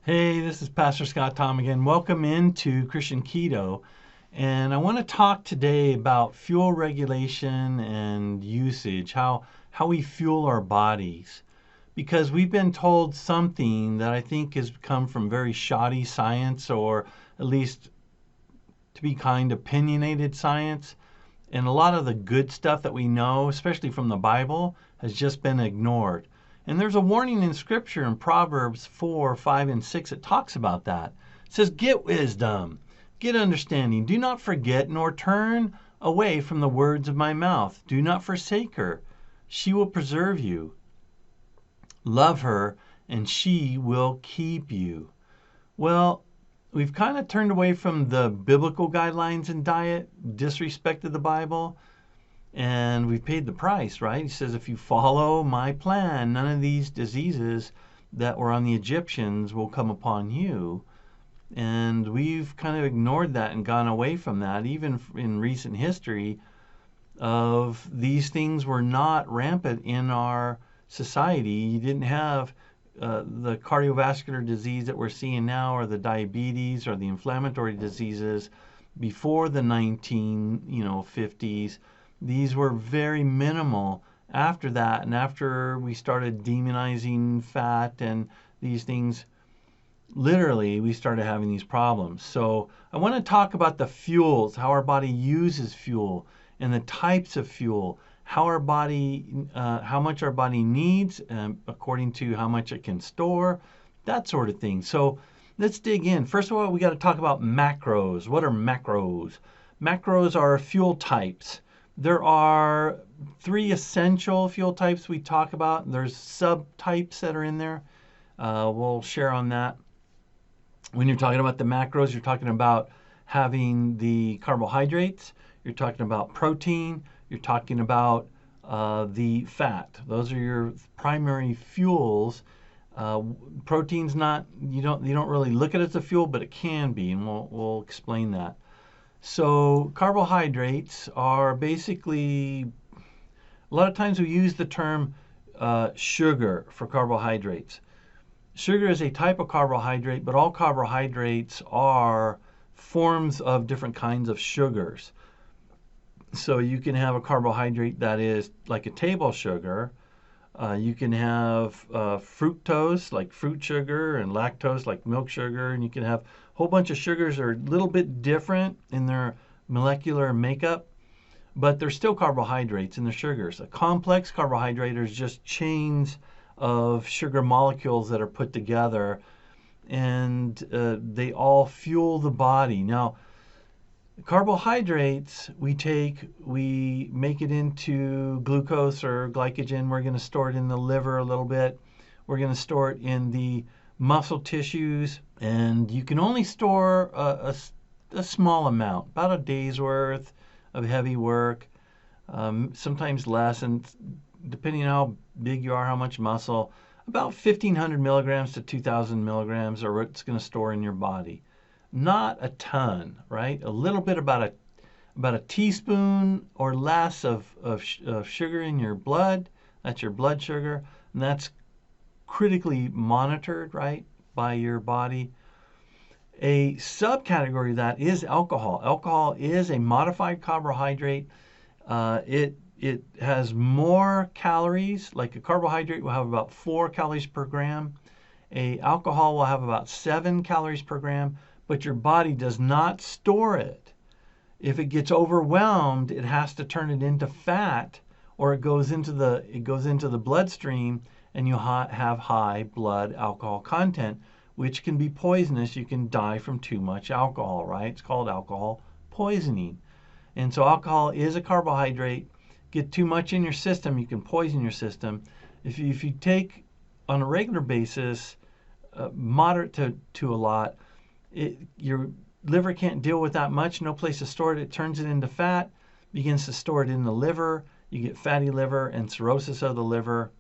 Hey, this is Pastor Scott Tom again. Welcome into Christian Keto. And I want to talk today about fuel regulation and usage, how we fuel our bodies. Because we've been told something that I think has come from very shoddy science, or at least to be kind, opinionated science. And a lot of the good stuff that we know, especially from the Bible, has just been ignored. And there's a warning in Scripture in Proverbs 4, 5, and 6 that talks about that. It says, "Get wisdom, get understanding. Do not forget nor turn away from the words of my mouth. Do not forsake her. She will preserve you. Love her, and she will keep you." Well, we've kind of turned away from the biblical guidelines in diet, disrespected the Bible, and we've paid the price, right? He says, if you follow my plan, none of these diseases that were on the Egyptians will come upon you. And we've kind of ignored that and gone away from that. Even in recent history, of these things were not rampant in our society. You didn't have the cardiovascular disease that we're seeing now, or the diabetes, or the inflammatory diseases before the 1950s. These were very minimal after that, and after we started demonizing fat and these things, literally we started having these problems. So I want to talk about the fuels, how our body uses fuel, and the types of fuel, how much our body needs, according to how much it can store, that sort of thing. So let's dig in. First of all, we got to talk about macros. What are macros? Macros are fuel types. There are three essential fuel types we talk about. There's subtypes that are in there. We'll share on that. When you're talking about the macros, you're talking about having the carbohydrates, you're talking about protein, you're talking about the fat. Those are your primary fuels. Protein's not, you don't really look at it as a fuel, but it can be, and we'll explain that. So carbohydrates are basically, a lot of times we use the term sugar for carbohydrates. Sugar is a type of carbohydrate, but all carbohydrates are forms of different kinds of sugars. So you can have a carbohydrate that is like a table sugar. You can have fructose, like fruit sugar, and lactose, like milk sugar. And you can have a whole bunch of sugars that are a little bit different in their molecular makeup, but they're still carbohydrates and they're sugars. A complex carbohydrate is just chains of sugar molecules that are put together, and they all fuel the body. Now, carbohydrates we make it into glucose or glycogen. We're going to store it in the liver a little bit. We're going to store it in the muscle tissues, and you can only store a small amount, about a day's worth of heavy work, sometimes less, and depending on how big you are, how much muscle, about 1,500 milligrams to 2,000 milligrams are what it's going to store in your body. Not a ton, right? A little bit, about a teaspoon or less of sugar in your blood. That's your blood sugar, and that's critically monitored, right, by your body. A subcategory of that is alcohol. Alcohol is a modified carbohydrate. It has more calories. Like a carbohydrate will have about 4 calories per gram. A alcohol will have about 7 calories per gram, but your body does not store it. If it gets overwhelmed, it has to turn it into fat, or it goes into the bloodstream, and you have high blood alcohol content, which can be poisonous. You can die from too much alcohol, right? It's called alcohol poisoning. And so alcohol is a carbohydrate. Get too much in your system, you can poison your system. If you take on a regular basis, moderate to a lot, your liver can't deal with that much, no place to store it. It turns it into fat, begins to store it in the liver. You get fatty liver and cirrhosis of the liver,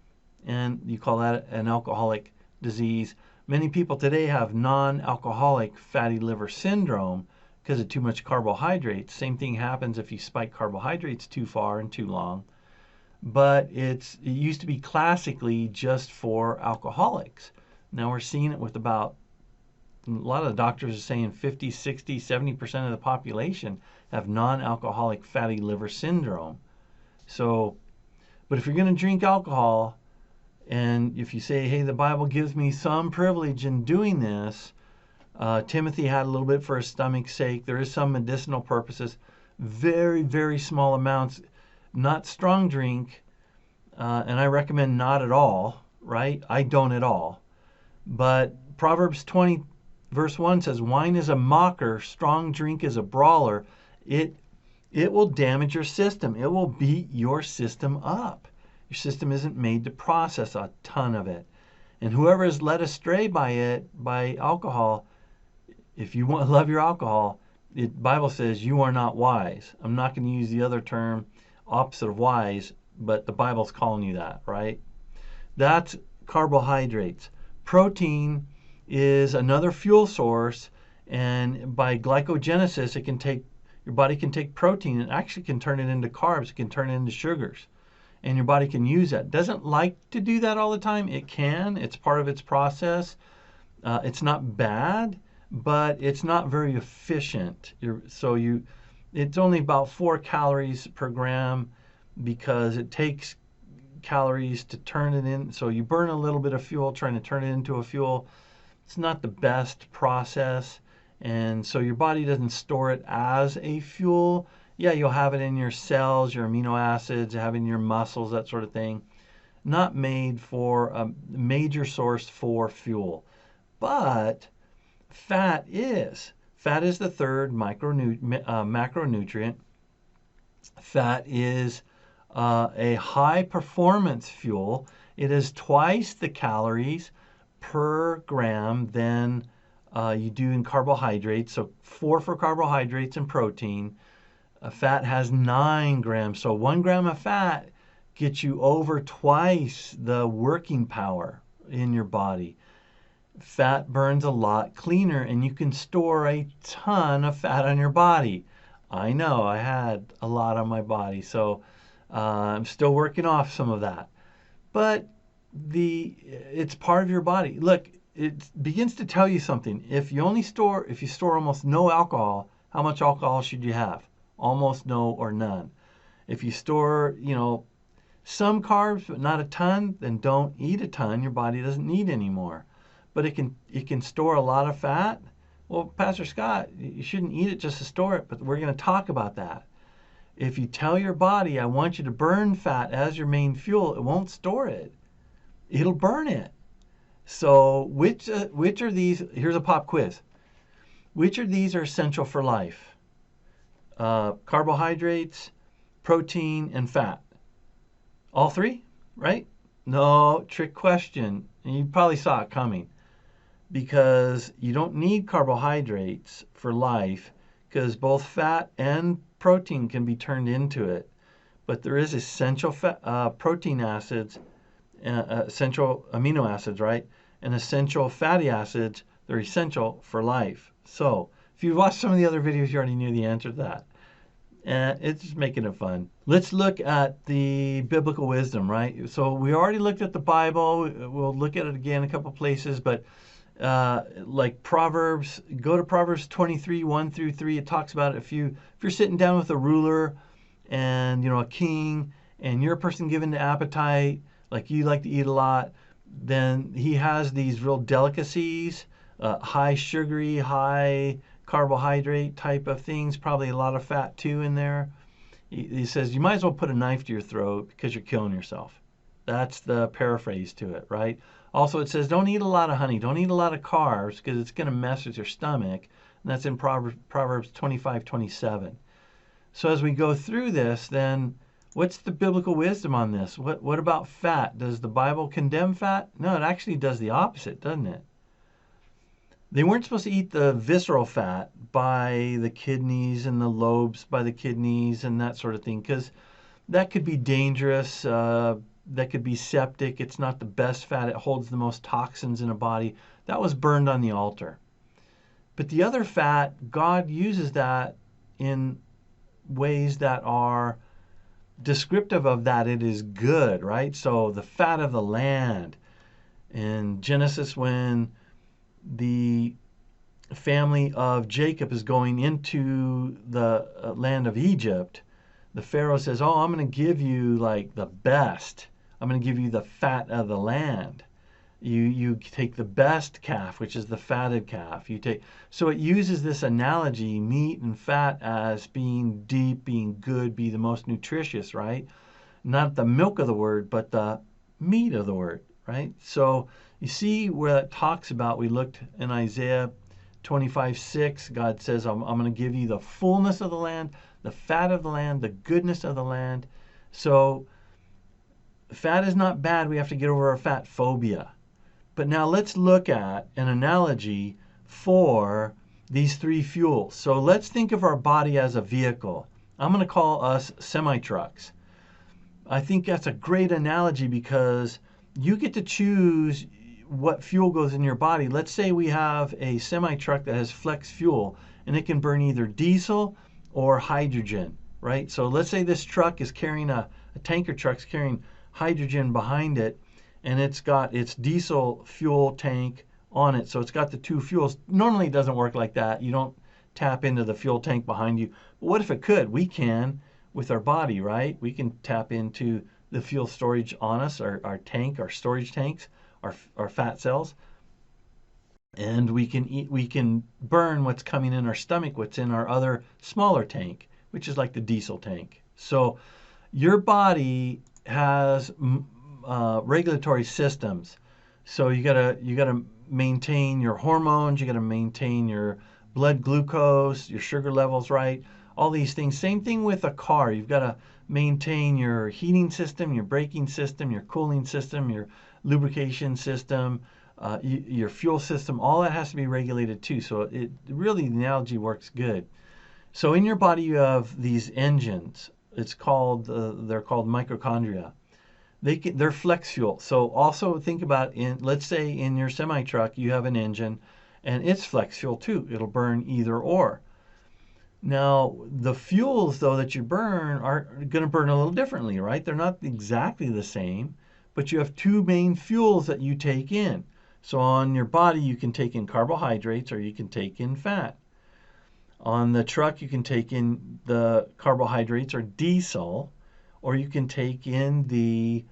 and you call that an alcoholic disease. Many people today have non-alcoholic fatty liver syndrome because of too much carbohydrates. Same thing happens if you spike carbohydrates too far and too long. But it used to be classically just for alcoholics. Now we're seeing it with about A lot of the doctors are saying 50, 60, 70% of the population have non-alcoholic fatty liver syndrome. So, but if you're going to drink alcohol, and if you say, hey, the Bible gives me some privilege in doing this, Timothy had a little bit for his stomach's sake. There is some medicinal purposes. Very, very small amounts. Not strong drink, and I recommend not at all, right? I don't at all. But Proverbs 20, verse 1 says, wine is a mocker, strong drink is a brawler. It will damage your system. It will beat your system up. Your system isn't made to process a ton of it. And whoever is led astray by alcohol, if you want to love your alcohol, the Bible says you are not wise. I'm not going to use the other term, opposite of wise, but the Bible's calling you that, right? That's carbohydrates. Protein is another fuel source, and by glycogenesis, your body can take protein and actually can turn it into carbs. It can turn it into sugars, and your body can use that. Doesn't like to do that all the time. It can. It's part of its process. It's not bad, but it's not very efficient. It's only about 4 calories per gram because it takes calories to turn it in. So you burn a little bit of fuel trying to turn it into a fuel. It's not the best process. And so your body doesn't store it as a fuel. Yeah, you'll have it in your cells, your amino acids, have it in your muscles, that sort of thing. Not made for a major source for fuel. But fat is. Fat is the third macronutrient. Fat is a high performance fuel. It is twice the calories per gram than you do in carbohydrates. So 4 for carbohydrates and protein. Fat has 9 grams. So 1 gram of fat gets you over twice the working power in your body. Fat burns a lot cleaner, and you can store a ton of fat on your body. I know, I had a lot on my body, so I'm still working off some of that. But it's part of your body. Look, it begins to tell you something. If you store almost no alcohol, how much alcohol should you have? Almost no or none. If you store, some carbs but not a ton, then don't eat a ton. Your body doesn't need any more. But it can store a lot of fat. Well, Pastor Scott, you shouldn't eat it just to store it, but we're going to talk about that. If you tell your body, I want you to burn fat as your main fuel, it won't store it. It'll burn it. So which are these? Here's a pop quiz. Which of these are essential for life? Carbohydrates, protein, and fat. All 3, right? No, trick question. And you probably saw it coming. Because you don't need carbohydrates for life, because both fat and protein can be turned into it. But there is essential protein acids, essential amino acids, right? And essential fatty acids. They're essential for life. So if you watched some of the other videos, you already knew the answer to that. It's just making it fun. Let's look at the biblical wisdom, right? So we already looked at the Bible. We'll look at it again a couple places, but like Proverbs, go to Proverbs 23, 1 through 3. It talks about it. If you're sitting down with a ruler and, a king, and you're a person given to appetite, like you like to eat a lot, then he has these real delicacies, high sugary, high carbohydrate type of things, probably a lot of fat too in there. He says, you might as well put a knife to your throat because you're killing yourself. That's the paraphrase to it, right? Also, it says, don't eat a lot of honey. Don't eat a lot of carbs because it's going to mess with your stomach. And that's in Proverbs 25:27. So as we go through this, then what's the biblical wisdom on this? What about fat? Does the Bible condemn fat? No, it actually does the opposite, doesn't it? They weren't supposed to eat the visceral fat by the kidneys and the lobes by the kidneys and that sort of thing, because that could be dangerous. That could be septic. It's not the best fat. It holds the most toxins in a body. That was burned on the altar. But the other fat, God uses that in ways that are descriptive of that it is good, right? So the fat of the land. In Genesis, when the family of Jacob is going into the land of Egypt, the Pharaoh says, "Oh, I'm going to give you like the best. I'm going to give you the fat of the land. You take the best calf, which is the fatted calf. You take." So it uses this analogy, meat and fat, as being deep, being good, be the most nutritious, right? Not the milk of the word, but the meat of the word, right? So you see where it talks about, we looked in Isaiah 25:6, God says, I'm going to give you the fullness of the land, the fat of the land, the goodness of the land. So fat is not bad. We have to get over our fat phobia. But now let's look at an analogy for these three fuels. So let's think of our body as a vehicle. I'm going to call us semi-trucks. I think that's a great analogy because you get to choose what fuel goes in your body. Let's say we have a semi-truck that has flex fuel and it can burn either diesel or hydrogen, right? So let's say this truck is carrying a tanker truck's carrying hydrogen behind it, and it's got its diesel fuel tank on it. So it's got the two fuels. Normally it doesn't work like that. You don't tap into the fuel tank behind you. But what if it could? We can with our body, right? We can tap into the fuel storage on us, our tank, our storage tanks, our fat cells, and we can eat, we can burn what's coming in our stomach, what's in our other smaller tank, which is like the diesel tank. So your body has regulatory systems. So you gotta maintain your hormones, you gotta maintain your blood glucose, your sugar levels, right? All these things. Same thing with a car. You've got to maintain your heating system, your braking system, your cooling system, your lubrication system, your fuel system. All that has to be regulated too. So it really, the analogy works good. So in your body you have these engines. It's called they're called mitochondria. They're flex fuel. So also think about, let's say in your semi truck you have an engine and it's flex fuel too. It'll burn either or. Now, the fuels, though, that you burn are going to burn a little differently, right? They're not exactly the same, but you have two main fuels that you take in. So on your body, you can take in carbohydrates or you can take in fat. On the truck, you can take in the carbohydrates or diesel, or you can take in the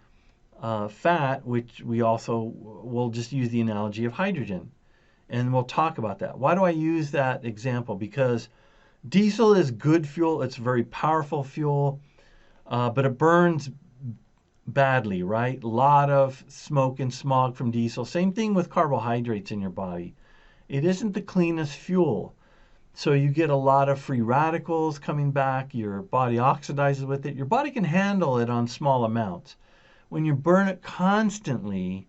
fat, which we also will just use the analogy of hydrogen. And we'll talk about that. Why do I use that example? Because diesel is good fuel. It's a very powerful fuel, but it burns badly, right? A lot of smoke and smog from diesel. Same thing with carbohydrates in your body. It isn't the cleanest fuel. So you get a lot of free radicals coming back. Your body oxidizes with it. Your body can handle it on small amounts. When you burn it constantly,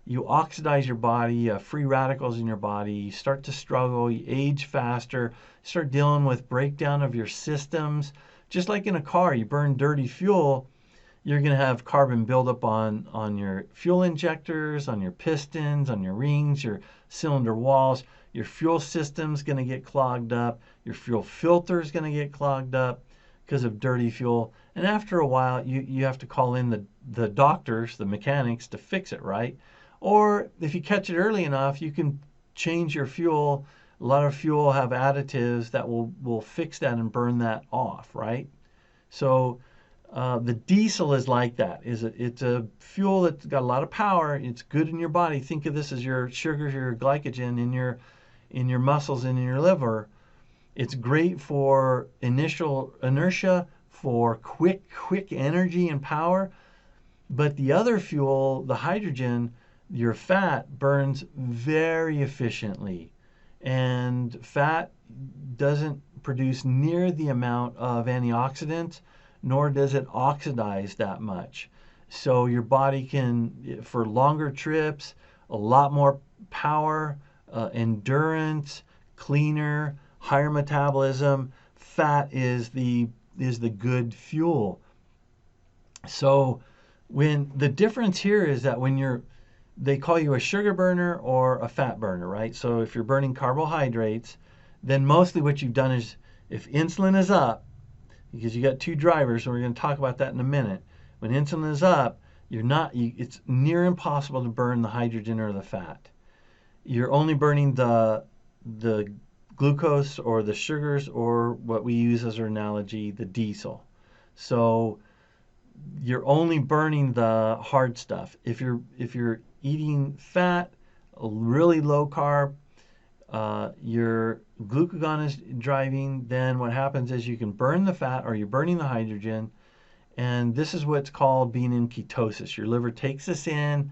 you oxidize your body, you have free radicals in your body, you start to struggle, you age faster, start dealing with breakdown of your systems. Just like in a car, you burn dirty fuel, you're going to have carbon buildup on your fuel injectors, on your pistons, on your rings, your cylinder walls. Your fuel system's going to get clogged up. Your fuel filter is going to get clogged up because of dirty fuel. And after a while, you have to call in the doctors, the mechanics, to fix it, right? Or if you catch it early enough, you can change your fuel. A lot of fuel have additives that will fix that and burn that off, right? So the diesel is like that. It's a fuel that's got a lot of power. It's good in your body. Think of this as your sugars, your glycogen in your muscles and in your liver. It's great for initial inertia, for quick energy and power. But the other fuel, the hydrogen, your fat, burns very efficiently. And fat doesn't produce near the amount of antioxidants, nor does it oxidize that much. So your body can, for longer trips, a lot more power, endurance, cleaner, higher metabolism. Fat is the good fuel. So when the difference here is that when they call you a sugar burner or a fat burner, right? So if you're burning carbohydrates, then mostly what you've done is, if insulin is up, because you got two drivers, and we're going to talk about that in a minute. When insulin is up, it's near impossible to burn the hydrogen or the fat. You're only burning the the glucose or the sugars, or what we use as our analogy, the diesel. So you're only burning the hard stuff. If you're eating fat, really low carb, your glucagon is driving, then what happens is you can burn the fat, or you're burning the hydrogen, and this is what's called being in ketosis. Your liver takes this in,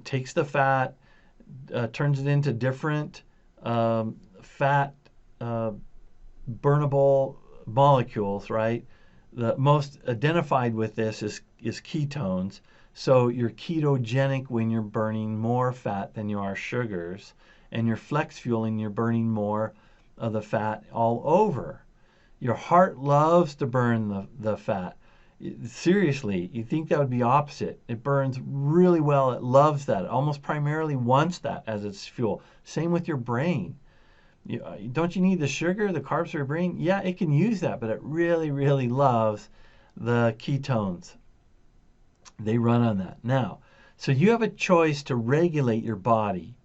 takes the fat, turns it into different fat burnable molecules, right? The most identified with this is ketones. So you're ketogenic when you're burning more fat than you are sugars, and you're flex fueling, you're burning more of the fat all over. Your heart loves to burn the fat. Seriously, you think that would be opposite. It burns really well. It loves that. It almost primarily wants that as its fuel. Same with your brain. Don't you need the sugar, the carbs for your brain? Yeah, it can use that, but it really, really loves the ketones. They run on that. Now, so you have a choice to regulate your body,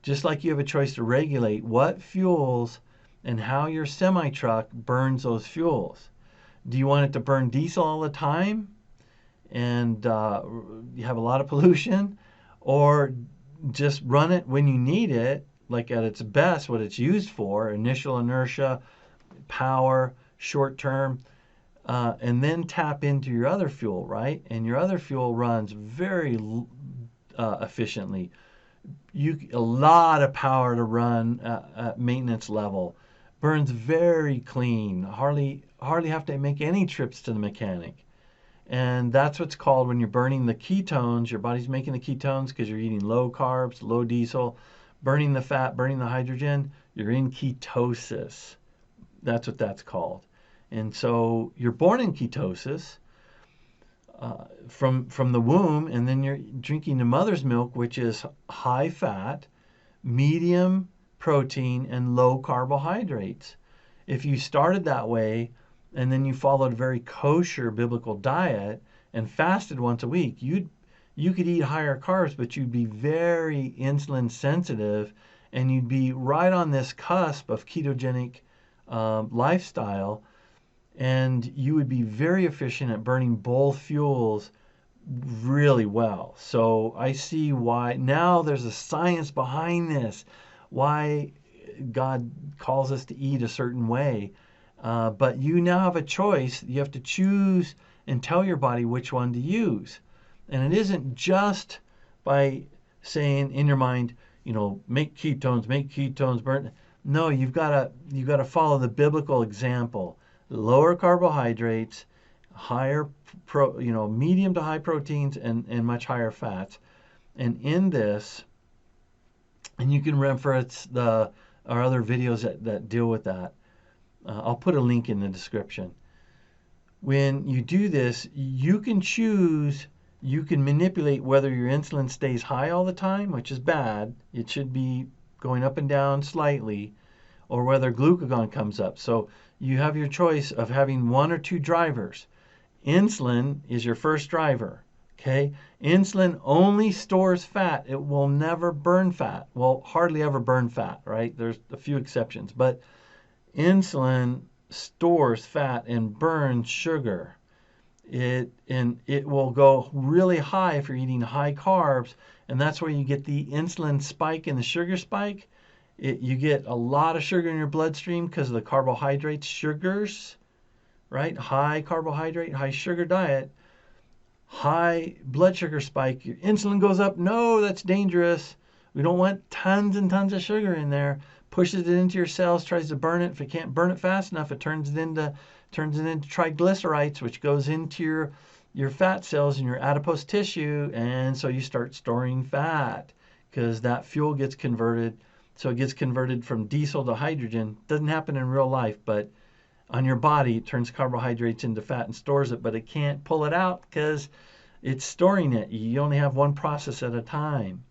just like you have a choice to regulate what fuels and how your semi-truck burns those fuels. Do you want it to burn diesel all the time and you have a lot of pollution, or just run it when you need it, like at its best, what it's used for, initial inertia, power, short term, and then tap into your other fuel, right? And your other fuel runs very efficiently. A lot of power to run at maintenance level, burns very clean, hardly have to make any trips to the mechanic. And that's what's called, when you're burning the ketones, your body's making the ketones because you're eating low carbs, low diesel, burning the fat, burning the hydrogen, you're in ketosis. That's what that's called. And so you're born in ketosis from the womb, and then you're drinking the mother's milk, which is high fat, medium protein, and low carbohydrates. If you started that way and then you followed a very kosher biblical diet and fasted once a week, you could eat higher carbs, but you'd be very insulin sensitive, and you'd be right on this cusp of ketogenic lifestyle, and you would be very efficient at burning both fuels really well. So I see why now there's a science behind this, why God calls us to eat a certain way. But you now have a choice. You have to choose and tell your body which one to use. And it isn't just by saying in your mind, make ketones, burn. No, you've got to follow the biblical example. Lower carbohydrates, higher medium to high proteins, and much higher fats. And in this, and you can reference our other videos that deal with that. I'll put a link in the description. When you do this, you can choose, you can manipulate whether your insulin stays high all the time, which is bad. It should be going up and down slightly, or whether glucagon comes up. So you have your choice of having one or two drivers. Insulin is your first driver. Okay? Insulin only stores fat. It will never burn fat. Well, hardly ever burn fat, right? There's a few exceptions, but insulin stores fat and burns sugar. It will go really high if you're eating high carbs, and that's where you get the insulin spike and the sugar spike. You get a lot of sugar in your bloodstream because of the carbohydrates, sugars, right? High carbohydrate, high sugar diet, high blood sugar spike. Your insulin goes up. No, that's dangerous. We don't want tons and tons of sugar in there. Pushes it into your cells, tries to burn it. If it can't burn it fast enough, it turns it into triglycerides, which goes into your fat cells and your adipose tissue, and so you start storing fat because that fuel gets converted. So it gets converted from diesel to hydrogen. Doesn't happen in real life, but on your body, it turns carbohydrates into fat and stores it, but it can't pull it out because it's storing it. You only have one process at a time.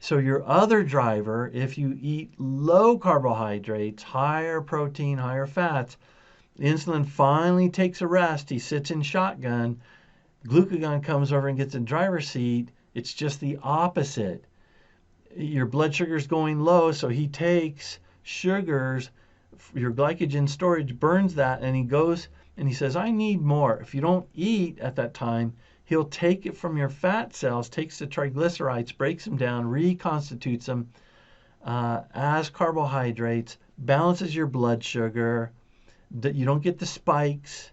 So your other driver, if you eat low carbohydrates, higher protein, higher fats, insulin finally takes a rest. He sits in shotgun. Glucagon comes over and gets a driver's seat. It's just the opposite. your blood sugar's going low, so he takes sugars, your glycogen storage burns that, and he goes and he says, I need more. If you don't eat at that time, he'll take it from your fat cells, takes the triglycerides, breaks them down, reconstitutes them as carbohydrates, balances your blood sugar, that you don't get the spikes,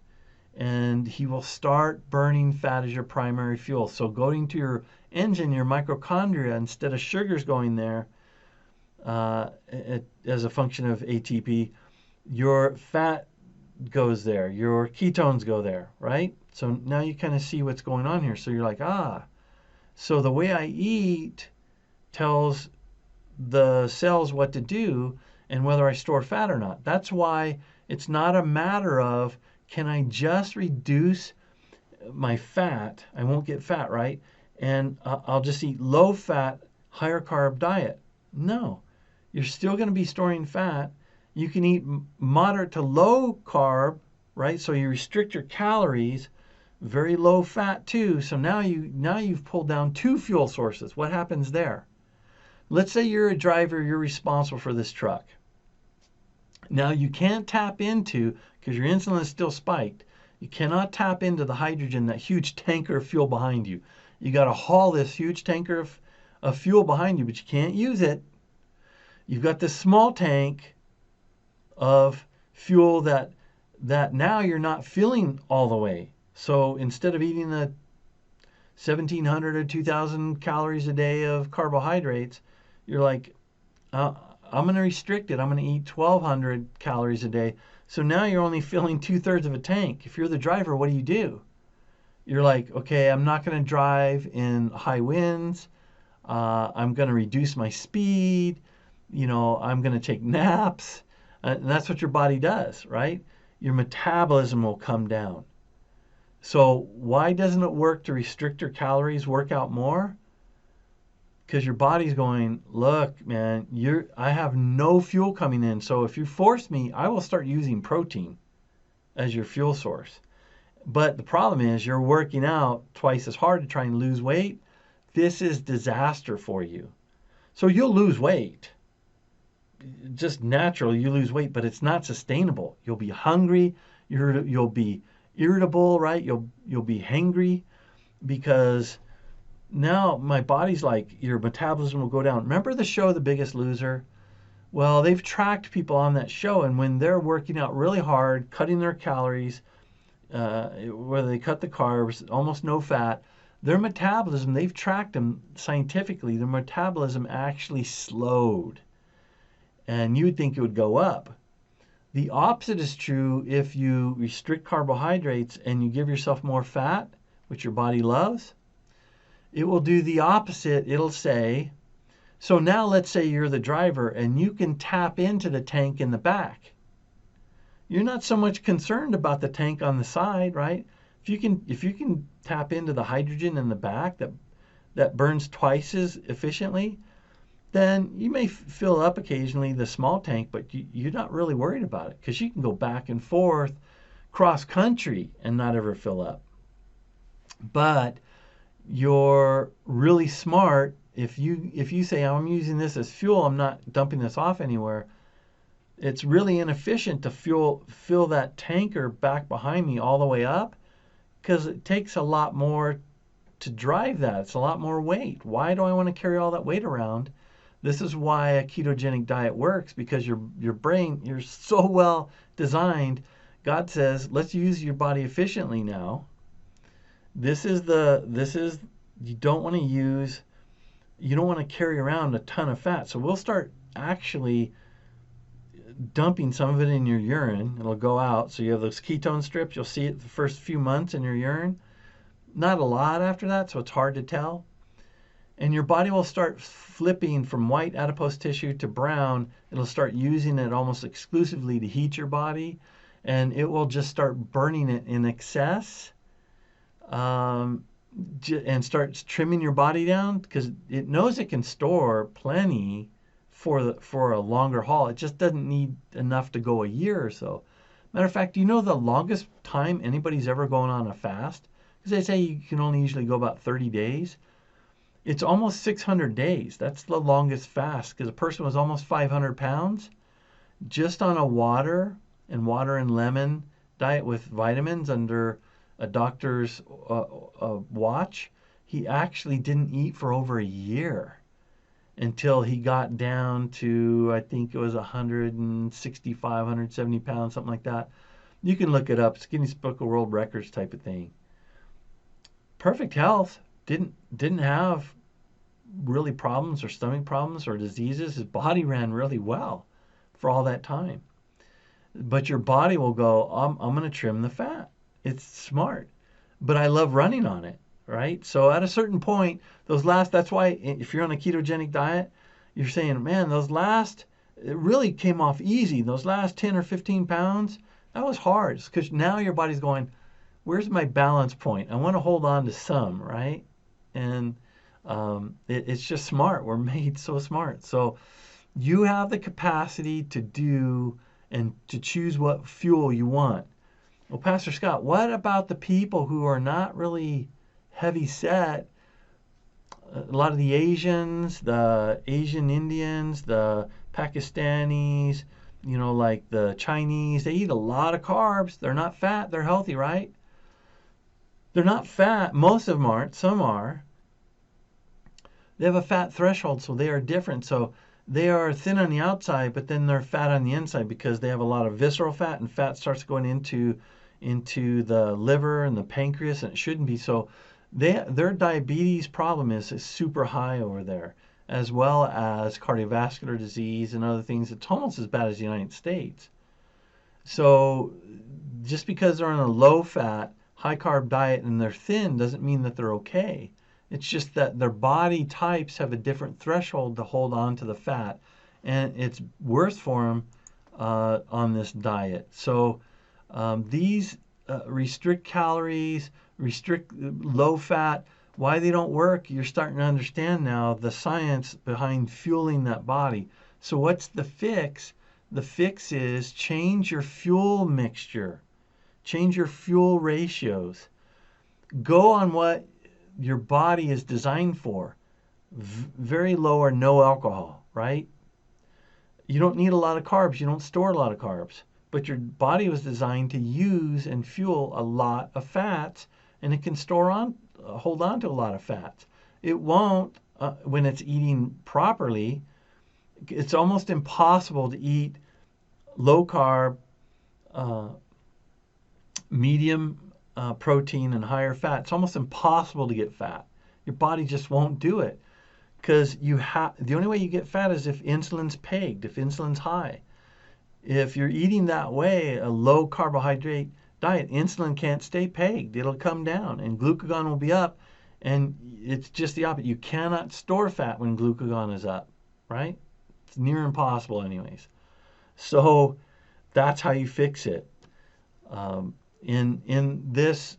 and he will start burning fat as your primary fuel. So going to your engine, your mitochondria, instead of sugars going there as a function of ATP, your fat goes there, your ketones go there, right? So now you kind of see what's going on here. So you're like, so the way I eat tells the cells what to do and whether I store fat or not. That's why it's not a matter of, can I just reduce my fat? I won't get fat, right? And I'll just eat low fat, higher carb diet. No, you're still going to be storing fat. You can eat moderate to low carb, right? So you restrict your calories, very low fat too. So now you've pulled down 2 fuel sources. What happens there? Let's say you're a driver, you're responsible for this truck. Now you can't tap into, because your insulin is still spiked, you cannot tap into the hydrogen, that huge tanker of fuel behind you. You got to haul this huge tanker of fuel behind you, but you can't use it. You've got this small tank of fuel that now you're not filling all the way. So instead of eating the 1,700 or 2,000 calories a day of carbohydrates, you're like, I'm going to restrict it. I'm going to eat 1,200 calories a day. So now you're only filling 2/3 of a tank. If you're the driver, what do? You're like, okay, I'm not going to drive in high winds. I'm going to reduce my speed. I'm going to take naps. And that's what your body does, right? Your metabolism will come down. So why doesn't it work to restrict your calories, work out more? Because your body's going, look, man, I have no fuel coming in. So if you force me, I will start using protein as your fuel source. But the problem is you're working out twice as hard to try and lose weight. This is disaster for you. So you'll lose weight. Just natural, you lose weight, but it's not sustainable. You'll be hungry. You'll be irritable, right? You'll be hangry because now my body's like, your metabolism will go down. Remember the show The Biggest Loser? Well, they've tracked people on that show, and when they're working out really hard, cutting their calories, whether they cut the carbs, almost no fat, their metabolism, they've tracked them scientifically, their metabolism actually slowed. And you would think it would go up. The opposite is true if you restrict carbohydrates and you give yourself more fat, which your body loves. It will do the opposite. It'll say, so now let's say you're the driver and you can tap into the tank in the back. You're not so much concerned about the tank on the side, right? If you can tap into the hydrogen in the back that burns twice as efficiently, then you may fill up occasionally the small tank, but you're not really worried about it because you can go back and forth cross country and not ever fill up. But you're really smart if you say, I'm using this as fuel, I'm not dumping this off anywhere. It's really inefficient to fill that tanker back behind me all the way up because it takes a lot more to drive that. It's a lot more weight. Why do I want to carry all that weight around? This is why a ketogenic diet works, because your brain, you're so well designed. God says, let's use your body efficiently now. You don't want to carry around a ton of fat. So we'll start actually dumping some of it in your urine. It'll go out. So you have those ketone strips. You'll see it the first few months in your urine. Not a lot after that, so it's hard to tell. And your body will start flipping from white adipose tissue to brown. It'll start using it almost exclusively to heat your body. And it will just start burning it in excess. And starts trimming your body down because it knows it can store plenty for a longer haul. It just doesn't need enough to go a year or so. Matter of fact, do you know the longest time anybody's ever gone on a fast? Because they say you can only usually go about 30 days. It's almost 600 days. That's the longest fast because a person was almost 500 pounds just on a water and lemon diet with vitamins under a doctor's watch. He actually didn't eat for over a year until he got down to, I think it was 165, 170 pounds, something like that. You can look it up. It's Guinness Book of World Records type of thing. Perfect health. Didn't have really problems or stomach problems or diseases. His body ran really well for all that time. But your body will go, I'm going to trim the fat. It's smart. But I love running on it, right? So at a certain point, that's why if you're on a ketogenic diet, you're saying, man, it really came off easy. Those last 10 or 15 pounds, that was hard. Because now your body's going, where's my balance point? I want to hold on to some, right? And it's just smart. We're made so smart. So you have the capacity to do and to choose what fuel you want. Well, Pastor Scott, what about the people who are not really heavy set? A lot of the Asians, the Asian Indians, the Pakistanis, like the Chinese, they eat a lot of carbs. They're not fat. They're healthy, right? They're not fat. Most of them aren't. Some are. They have a fat threshold, so they are different. So they are thin on the outside, but then they're fat on the inside because they have a lot of visceral fat, and fat starts going into the liver and the pancreas, and it shouldn't be. So their diabetes problem is super high over there, as well as cardiovascular disease and other things. It's almost as bad as the United States. So just because they're on a low fat, high carb diet and they're thin doesn't mean that they're okay. It's just that their body types have a different threshold to hold on to the fat, and it's worse for them on this diet. So these restrict calories, restrict low fat, why they don't work, you're starting to understand now the science behind fueling that body. So what's the fix? The fix is change your fuel mixture, change your fuel ratios. Go on what your body is designed for. Very low or no alcohol, right? You don't need a lot of carbs. You don't store a lot of carbs. But your body was designed to use and fuel a lot of fats, and it can hold on to a lot of fats. It won't when it's eating properly. It's almost impossible to eat low carb, medium protein and higher fat. It's almost impossible to get fat. Your body just won't do it because the only way you get fat is if insulin's pegged, if insulin's high. If you're eating that way, a low carbohydrate diet, insulin can't stay pegged. It'll come down and glucagon will be up, and it's just the opposite. You cannot store fat when glucagon is up, right? It's near impossible anyways. So that's how you fix it. In this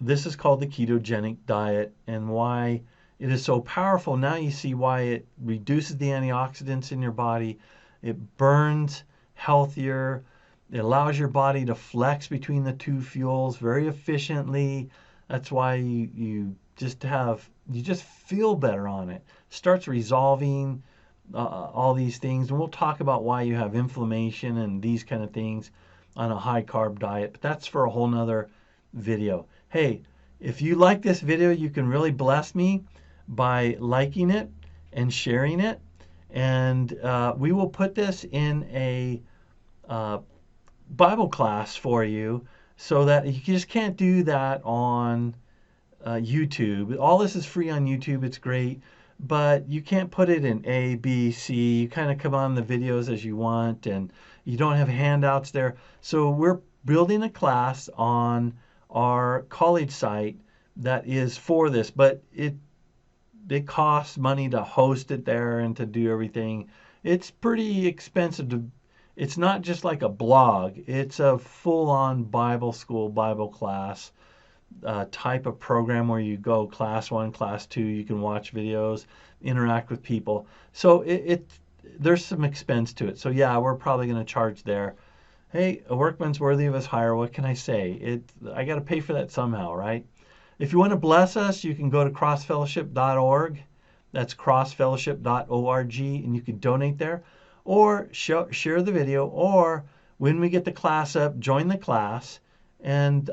is called the ketogenic diet, and why it is so powerful. Now you see why it reduces the antioxidants in your body. It burns healthier. It allows your body to flex between the two fuels very efficiently. That's why you just feel better on it. Starts resolving all these things, and we'll talk about why you have inflammation and these kind of things on a high carb diet, but that's for a whole nother video. Hey, if you like this video, you can really bless me by liking it and sharing it, and we will put this in a Bible class for you, so that you just can't do that on YouTube. All this is free on YouTube. It's great, but you can't put it in A, B, C. You kind of come on the videos as you want, and you don't have handouts there. So we're building a class on our college site that is for this, but it costs money to host it there and to do everything. It's pretty expensive it's not just like a blog. It's a full-on Bible school, Bible class type of program where you go class 1, class 2, you can watch videos, interact with people. So there's some expense to it. So yeah, we're probably going to charge there. Hey, a workman's worthy of his hire. What can I say? I got to pay for that somehow, right? If you want to bless us, you can go to crossfellowship.org That's crossfellowship.org, and you can donate there, or share the video, or when we get the class up, join the class. And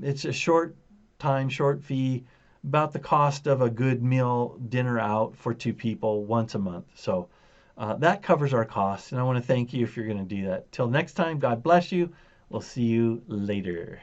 it's a short time, short fee, about the cost of a good meal dinner out for 2 people once a month. So that covers our costs, and I want to thank you if you're going to do that. Till next time, God bless you. We'll see you later.